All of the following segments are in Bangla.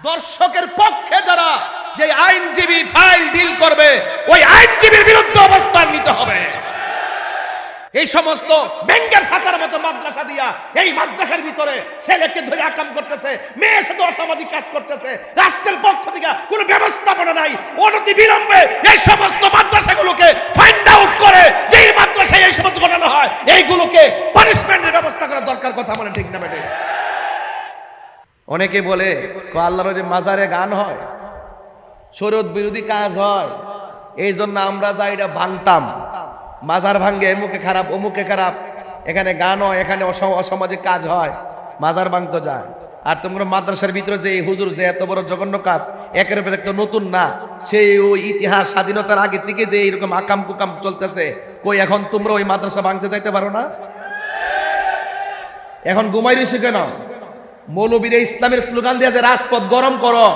দর্শকের পক্ষে যারা যে আইনজীবী ফাইল ডিল করবে ওই আইনজীবীর বিরুদ্ধে অবস্থান নিতে হবে। এই সমস্ত বেঙ্গের ছাতার মতো মাদ্রাসা দিয়া এই মাদ্রাসার ভিতরে ছেলেকে ধরে আকাম করতেছে, মেয়ের সাথে অসামাজিক কাজ করতেছে, রাষ্ট্রের পক্ষ থেকে কোনো ব্যবস্থাপনা নাই। অনতি বিলম্বে এই সমস্ত মাদ্রাসাগুলোকে ফাইন্ড আউট করে যে এই মাদ্রাসায় এই সমস্ত ঘটনা হয় এইগুলোকে পানিশমেন্টের ব্যবস্থা করা দরকার। কথা বলে ঠিক না বেটে? অনেকে বলে আল্লাহর মাজারে গান হয়, শরীয়ত বিরোধী কাজ হয়, এই জন্য আমরা যাই এটা ভাঙতাম। মাজার ভাঙ্গে এমুকে খারাপ অমুকে খারাপ, এখানে গান হয়, এখানে অসামাজিক কাজ হয়, মাজার ভাঙতে যায়। আর তোমরা মাদ্রাসার ভিতরে যে হুজুর যে এত বড় জঘন্য কাজ একের উপর একটা নতুন না, সেই ওই ইতিহাস স্বাধীনতার আগে থেকে যে এরকম আকাম কুকাম চলতেছে, কই এখন তোমরা ওই মাদ্রাসা ভাঙতে যাইতে পারো না? এখন ঘুমাই রয়েছে কেন? মৌলবীরা ইসলামের স্লোগান দিয়ে যে রাজপথ গরম করো,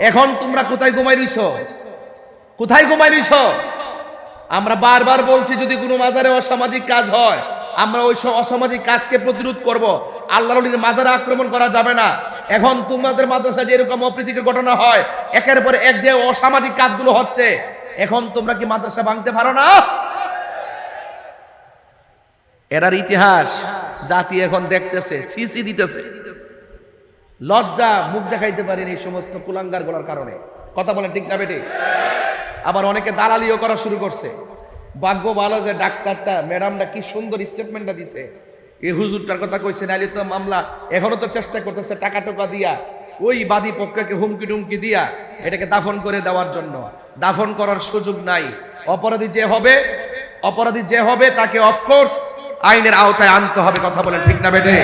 এখন তোমরা কোথায় ঘুমাই রইছ? কোথায় ঘুমাই রইছ? আমরা বারবার বলছি যদি কোনো মাজারে অসামাজিক কাজ হয় আমরা ওই অসামাজিক কাজকে প্রতিরোধ করব। আল্লাহর ওলির মাজারে আক্রমণ করা যাবে না। এখন তোমাদের মাদ্রাসায় যে এরকম অপ্রীতিকর ঘটনা হয়, একের পর এক যে অসামাজিক কাজগুলো হচ্ছে, এখন তোমরা কি মাদ্রাসা ভাঙতে পারো না? এরার ইতিহাস জাতি এখন দেখতেছে, সিসি দিতেছে। লজ্জা মুখ দেখাইতে পারেন এই সমস্ত কুলাঙ্গার গুলোর কারণে। কথা বলেন ঠিক না বেটি? আবার অনেকে দালালিও করা শুরু করছে। ভাগ্য ভালো যে ডাক্তারটা ম্যাডামটা কি সুন্দর স্টেটমেন্টটা দিছে, এই হুজুরটার কথা কইছে, নাইলে তো মামলা এখনো তো চেষ্টা করতেছে টাকা টোকা দিয়া ওই বাদী পক্ষকে হুমকি টুমকি দিয়া এটাকে দাফন করে দেওয়ার জন্য। দাফন করার সুযোগ নাই। অপরাধী যে হবে তাকে অফকোর্স আইনের আওতায় আনতে হবে। কথা বলেন ঠিক না বেটে?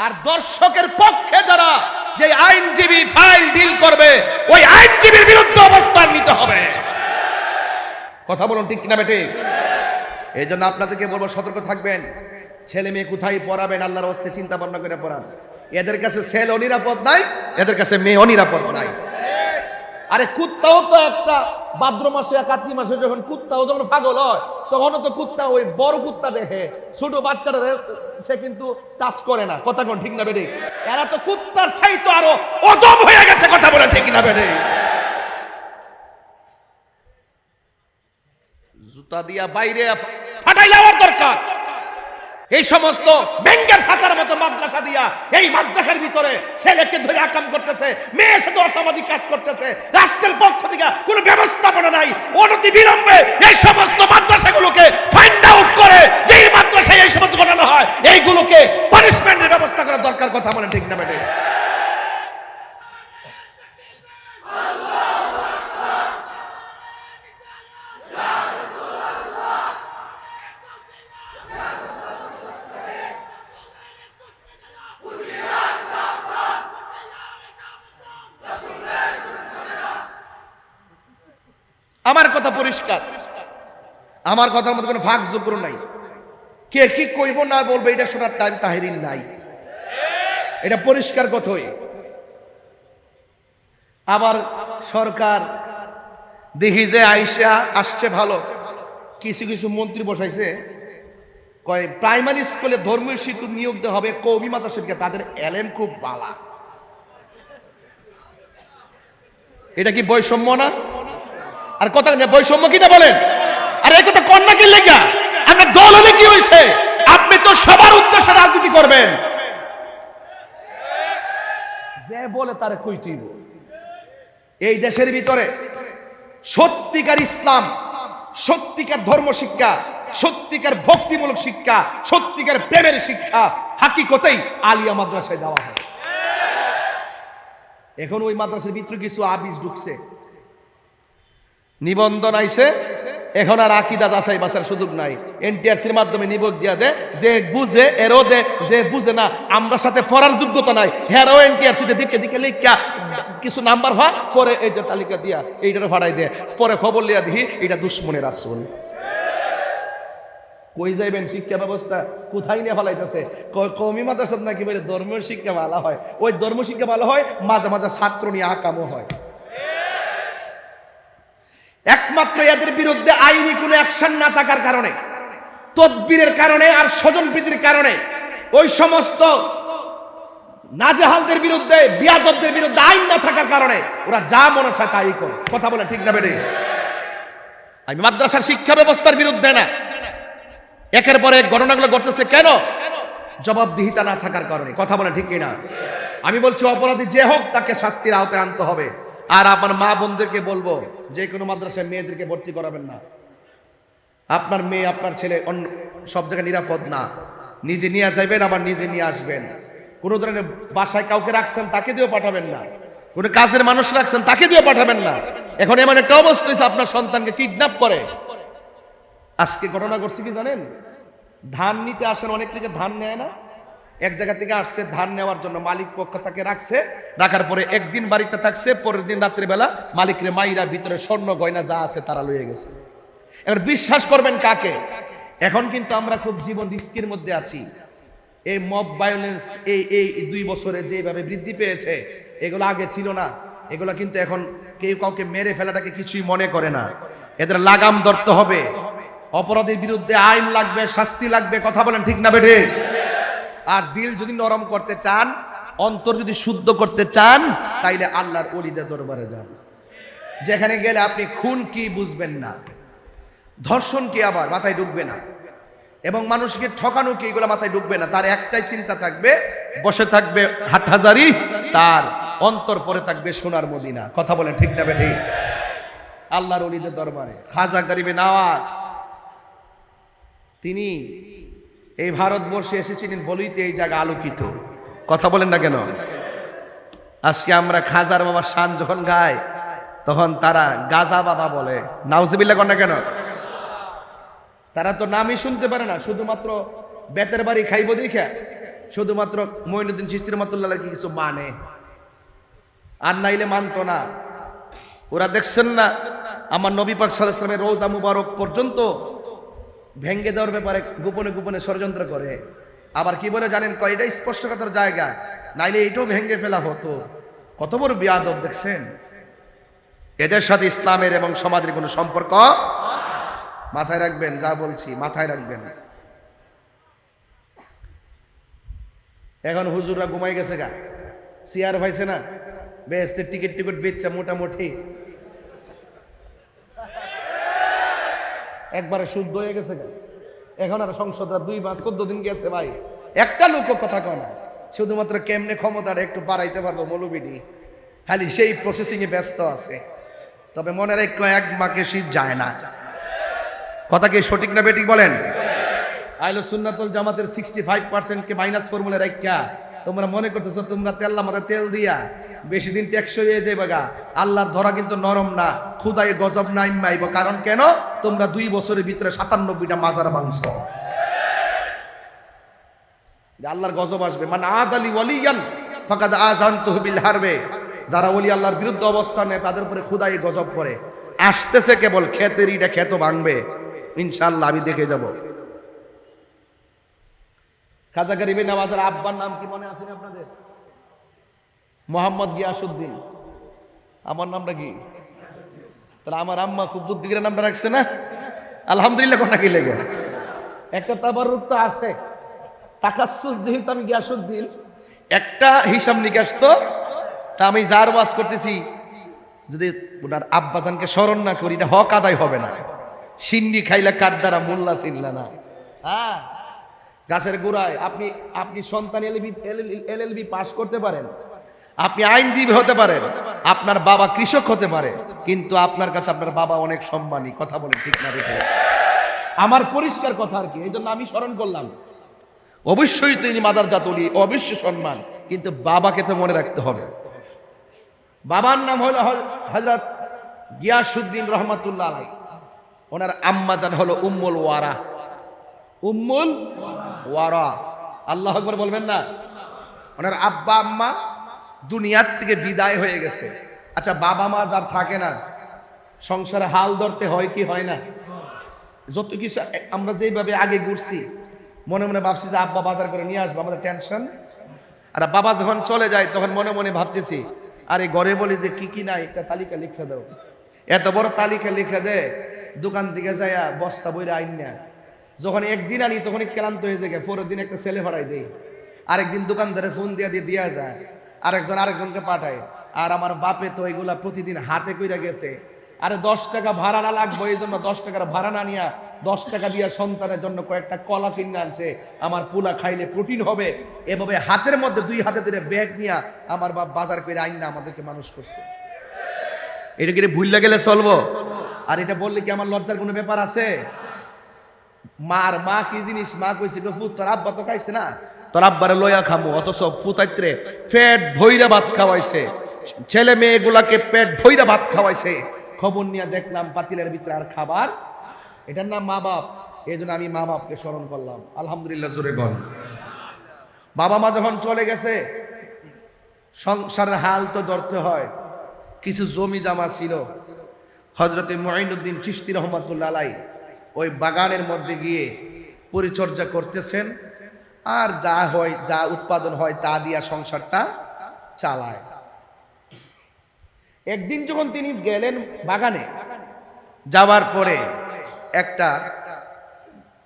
আর দর্শকের পক্ষে যারা যে আইনজীবী ফাইল ডিল করবে ওই আইনজীবীর বিরুদ্ধে অবস্থান নিতে হবে। কথা বলুন ঠিক কিনা বেটে? এই জন্য আপনাদেরকে বলবো সতর্ক থাকবেন। ছেলে মেয়ে কোথায় পড়াবেন আল্লাহর হস্তে চিন্তা ভাবনা করে পড়ান। এদের কাছে ছেলে অনিরাপদ নাই, এদের কাছে মেয়ে অনিরাপদ নাই। আরে কুত্তাও তো একটা ভাদ্র মাসে কার্তিক মাসে যখন কুত্তাও যখন পাগল হয় তখনও তো কুত্তা ওই বড় কুত্তা দেখে, ছোট বাচ্চারা সে কিন্তু টাচ করে না। কথা কোন ঠিক না বেটে? এরা তো কুত্তার ছাই তো আরো অদম হয়ে গেছে। কথা বলে ঠিক না বেটে? জুতা দিয়া বাইরে ফাটাই যাওয়ার দরকার। এই সমস্ত বেঙ্গের ছাতার মতো মাদ্রাসা দিয়া এই মাদ্রাসার ভিতরে ছেলেকে ধরে আকাম করতেছে, মেয়ের সাথে অসামাজিক কাজ করতেছে, রাষ্ট্রের পক্ষ থেকে কোনো ব্যবস্থাপনা নাই। অনতি বিলম্বে এই সমস্ত মাদ্রাসাগুলোকে ফাইন্ড আউট করে যে এই মাদ্রাসায় এই সমস্ত ঘটনা হয় এইগুলোকে পানিশমেন্টের ব্যবস্থা করা দরকার। কথা বলেন ঠিক না বেটে? আমার কথা পরিষ্কার, আমার কথার মধ্যে কোনো ভাগ যোগ্য নাই। কে কি কইব না বলবে এটা শোনার টাইম তাহিরিন নাই। এটা পরিষ্কার কথাই। আবার সরকার দেখি যে আইসা আসছে ভালো, কিছু কিছু মন্ত্রী বসাইছে কয় প্রাইমারি স্কুলে ধর্মীয় শিক্ষক নিয়োগ দেওয়া হবে কওমি মাদ্রাসাকে, তাদের এলেম খুব বালা। এটা কি বৈষম্য না? আর কথা বৈষম্য কিনা বলেন? আর এই কথা কন্যা কি লেগা? আপনার দল হলে কি হয়েছে? আপনি তো সবার উদ্দেশ্যে রাজনীতি করবেন। যে বলে তারে কইতেই। এই দেশের ভিতরে সত্যিকার ইসলাম, সত্যিকার ধর্ম শিক্ষা, সত্যিকার ভক্তিমূলক শিক্ষা, সত্যিকার প্রেমের শিক্ষা হাকিকতেই আলিয়া মাদ্রাসায় দেওয়া হয়। এখন ওই মাদ্রাসার ভিতরে কিছু আবিষ ঢুকছে, নিবন্ধন আইছে, এখন আর আকীদা যাচাই বাছার সুযোগ নাই। এনটিআরসির মাধ্যমে নিবন্ধন দিয়া দে, যে বুঝে এরও দে, যে বুঝে না আমরা সাথে পড়ার যোগ্যতা নাই হেরও এনটিআরসিতে দিকে দিকে লিখা কিছু নাম্বার হয়, পরে এই যে তালিকা দিয়া এইটারে ফাড়াই দে, পরে খবর লিয়া দেখি এটা দুশ্মনের আসল। কই যাইবেন? শিক্ষা ব্যবস্থা কোথায় নিয়ে ফেলাইতেছে? কওমি মাদ্রাসা নাকি বলে ধর্মীয় শিক্ষা ভালো হয়। ওই ধর্ম শিক্ষা ভালো হয়, মাঝে মাঝে ছাত্র নিয়ে আকামও হয়। একমাত্র এদের বিরুদ্ধে আইনি কোনো অ্যাকশন না থাকার কারণে, তদবিরের কারণে আর স্বজনপ্রীতির কারণে ওই সমস্ত নাজেহালদের বিরুদ্ধে, বিয়াদবদের বিরুদ্ধে আইন না থাকার কারণে ওরা যা মনে চায় তাই করে। কথা বলে ঠিক না বেটে? আমি মাদ্রাসার শিক্ষা ব্যবস্থার বিরুদ্ধে না, একের পর এক ঘটনাগুলো ঘটতেছে কেন? জবাবদিহিতা না থাকার কারণে। কথা বলে ঠিক কিনা? আমি বলছি অপরাধী যে হোক তাকে শাস্তির আওতায় আনতে হবে। আর আমার মা বোনদেরকে বলবো, যে কোনো মাদ্রাসায় মেয়েদেরকে ভর্তি করাবেন না। আপনার মেয়ে আপনার ছেলে অন্য সব জায়গায় নিরাপদ না। নিজে নিয়ে যাবেন, আবার নিজে নিয়ে আসবেন। কোনো ধরনের বাসায় কাউকে রাখছেন তাকে দিয়েও পাঠাবেন না, কোনো কাজের মানুষ রাখছেন তাকে দিয়েও পাঠাবেন না। এখন এমন একটা অবস্থা হয়েছে আপনার সন্তানকে কিডন্যাপ করে। আজকে ঘটনা ঘটছে কি জানেন? ধান নিতে আসেন, অনেক থেকে ধান নেয় না, এক জায়গা থেকে আসছে ধান নেওয়ার জন্য, মালিক পক্ষ তাকে রাখছে, রাখার পরে একদিন বাড়িতে থাকছে, পরের দিন রাত্রিবেলা মালিকরে মাইরা ভিতরে স্বর্ণ গয়না যা আছে তারা লইয়ে গেছে। এবার বিশ্বাস করবেন কাকে? এখন কিন্তু আমরা খুব জীবন রিস্কের মধ্যে আছি। এই মব ভায়োলেন্স এই 2 বছরে যেভাবে বৃদ্ধি পেয়েছে, এগুলো আগে ছিল না। এগুলো কিন্তু এখন কেউ কাউকে মেরে ফেলাটাকে কিছুই মনে করে না। এদের লাগাম ধরতে হবে, অপরাধীর বিরুদ্ধে আইন লাগবে, শাস্তি লাগবে। কথা বলেন ঠিক না বেঠে? আর দিল যদি নরম করতে চান, অন্তর যদি শুদ্ধ করতে চান, তাইলে আল্লাহর ওলিদের দরবারে যান। যেখানে গেলে আপনি খুন কি বুঝবেন না, ধর্ষণ কি আবার মাথায় ঢুকবে না, এবং মানুষকে ঠকানো কি এগুলো মাথায় ঢুকবে না। তার একটাই চিন্তা থাকবে, বসে থাকবে হাটহাজারি, তার অন্তর পরে থাকবে সোনার মদিনা। কথা বলেন ঠিক না বেঠে? আল্লাহর ওলিদের দরবারে খাজা গরিবে নওয়াজ, তিনি এই ভারতবর্ষে এসেছিলেন বলেই তো এই জায়গা আলোকিত। কথা বলেন না কেন? আজকে আমরা খাজার বাবার শান যখন গায়, তখন তারা গাজা বাবা বলে। নাউজুবিল্লাহ কর না কেন? তারা তো নামই শুনতে পারে না, শুধুমাত্র বেতের বাড়ি খাইব দেখা, শুধুমাত্র মঈনুদ্দিন চিশতি রহমাতুল্লাহ কি কিছু মানে, আর নাইলে মানতো না। ওরা দেখছেন না আমার নবী পাক সাল্লাল্লাহু আলাইহি ওয়াসাল্লামের রওজা মুবারক পর্যন্ত ভেঙ্গে দেওয়ার ব্যাপারে গোপনে গোপনে ষড়যন্ত্র করে। আবার কি বলে জানেন? এটা স্পষ্টতার জায়গা, নাইলে এটাও ভেঙ্গে ফেলা হতো। কত বড় বিয়াদব দেখছেন? এদের সাথে ইসলামের এবং সমাজের কোনো সম্পর্ক। মাথায় রাখবেন, যা বলছি মাথায় রাখবেন। এখন হুজুররা ঘুমাই গেছে গা, চেয়ার পাইছে না, বেহেশতের টিকিট বেচছে মোটামুটি একবারে শুদ্ধ হয়ে গেছে গা। এখন আর সংসদরা 2 মাস 14 দিন গেছে ভাই, একটা লোক কথা কয় না। শুধুমাত্র কেমনে ক্ষমতাটা একটু বাড়াইতে পারবো মৌলবীটি, খালি সেই প্রসেসিং এ ব্যস্ত আছে। তবে মনে রাখো, 1 মাকে শীত যায় না। কথা কি সঠিক না বেঠিক বলেন? আহলে সুন্নাতুল জামাতের 65% কে মাইনাস ফর্মুলা রাখা তোমরা মনে করতেছো তোমরা তেল মাথা তেল দিয়া বেশি দিন টেকসই হয়ে যাবে গা। আল্লাহর ধরা কিন্তু নরম না, খুদাই গজব নাই মাইব। কারণ কেন? তোমরা 2 বছরের ভিতরে 97টা মাজার ভাঙছো। আল্লাহর গজব আসবে। মানে আদালি ওয়ালিয়ান ফাকাদ আযানতুহু বিল হারবে। যারা ওলি আল্লাহর বিরুদ্ধে অবস্থান নেয় তাদের উপরে খুদাই গজব করে। আসতেছে কেবল ক্ষেতেরইটা ক্ষেত ভাঙবে ইনশাআল্লাহ, আমি দেখে যাব। খাজা গরিবে নওয়াজের আব্বার নাম কি মনে আছে না আপনাদের? মোহাম্মদ গিয়াসউদ্দিন। আমার নামটা কি? তাহলে আমার আম্মা খুব বুদ্ধি করে নামটা রাখছে না? আলহামদুলিল্লাহ। কোনটা কি লেগে একটা তাবাররুক তো আছে, তাকাসসুস যেহেতু আমি গিয়াসউদ্দিন, একটা হিসাব নিকাশ তো। তা আমি যার ওয়াজ করতেছি, যদি ওনার আব্বাজানকে স্মরণ না করি, এটা হক আদায় হবে না। সিন্নি খাইলা কার দ্বারা মোল্লা চিনলা না। হ্যাঁ, গাছের গোড়ায় আপনি সন্তান এলএলবি পাস করতে পারেন, আপনি আইনজীবী হতে পারেন, আপনার বাবা কৃষক হতে পারে, কিন্তু আপনার কাছে আপনার বাবা অনেক সম্মানী। কথা বলেন ঠিক না বেঠিক? আমার পরিষ্কার কথা আর কি, এই জন্য আমি স্মরণ করলাম। অবশ্যই তিনি মাদারজাত ওলি, অবশ্যই সম্মান, কিন্তু বাবাকে তো মনে রাখতে হবে। বাবার নাম হলো হযরত গিয়াসউদ্দিন রহমাতুল্লাহ আলাইহি। ওনার আম্মা জান হলো উম্মুল ওয়ারা। উম্মুল ওয়ারা, আল্লাহু আকবার বলবেন না? ওনার আব্বা আম্মা দুনিয়ার থেকে বিদায় হয়ে গেছে। আচ্ছা, বাবা মা যার থাকে না, সংসারে হাল ধরতে হয় কি হয় না? যত কিছু আমরা যেভাবে আগে ঘুরছি, মনে মনে ভাবছি যে আব্বা বাজার করে নিয়ে আসবো, আমাদের টেনশন। আর বাবা যখন চলে যায় তখন মনে মনে ভাবতেছি, আরে ঘরে বলি যে কি কি নাই একটা তালিকা লিখে দাও। এত বড় তালিকা লিখে দে, দোকান থেকে যাইয়া বস্তা বইরা আইন না। যখন একদিন আনি তখন ক্লান্ত হয়ে যায়, পরের দিন একটা ছেলে ভাড়াই দেই। আরেকদিন দোকানদারে ফোন দিয়া যায়, আরেকজনকে পাঠায়। আর আমার বাপে তো এগুলা প্রতিদিন হাতে কইরা গেছে। আরে 10 টাকা ভাড়া না লাগবে, এই জন্য 10 টাকার ভাড়া না নিয়া 10 টাকা দিয়া সন্তানের জন্য কয়েকটা কলা কিনে আনছে, আমার পোলা খাইলে প্রোটিন হবে। এভাবে হাতের মধ্যে 2 হাতে ধরে ব্যাগ নিয়া আমার বাপ বাজার করে আইন না আমাদেরকে মানুষ করছে। এটা কি ভুললে গেলে চলবো? আর এটা বললে কি আমার লজ্জার কোনো ব্যাপার আছে? মা কি জিনিস? মা কইছে ফুত তোর আব্বা তো খাইছে না, তোর আব্বারে লইয়া খামু। অথচ ফুতাইত্রে পেট ভইরা ভাত খাওয়াইছে, ছেলে মেয়েগুলাকে পেট ভইরা ভাত খাওয়াইছে। খবর নিয়ে দেখলাম পাতিলের ভিতরে আর খাবার। এটার নাম মা বাপ। এই জন্য আমি মা বাপকে স্মরণ করলাম। আলহামদুলিল্লাহ জোরে বল। বাবা মা যখন চলে গেছে, সংসারের হাল তো ধরতে হয়। কিছু জমি জামা ছিল, হযরতে মুঈনুদ্দিন চিশতি রহমাতুল্লাহ আলাইহি ওই বাগানের মধ্যে গিয়ে পরিচর্যা করতেছেন, আর যা উৎপাদন হয় তা দিয়া সংসারটা চালায়। একদিন যখন তিনি গেলেন বাগানে, যাওয়ার পরে একটা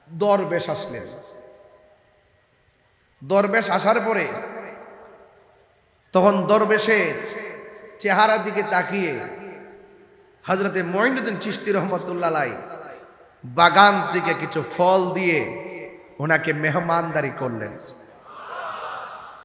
দরবেশ আসলেন। দরবেশ আসার পরে তখন দরবেশের চেহারার দিকে তাকিয়ে হযরতে মুঈনুদ্দিন চিশতি রহমাতুল্লাহ আলাইহি বাগান থেকে কিছু ফল দিয়ে ওনাকে মেহমানদারি করলেন।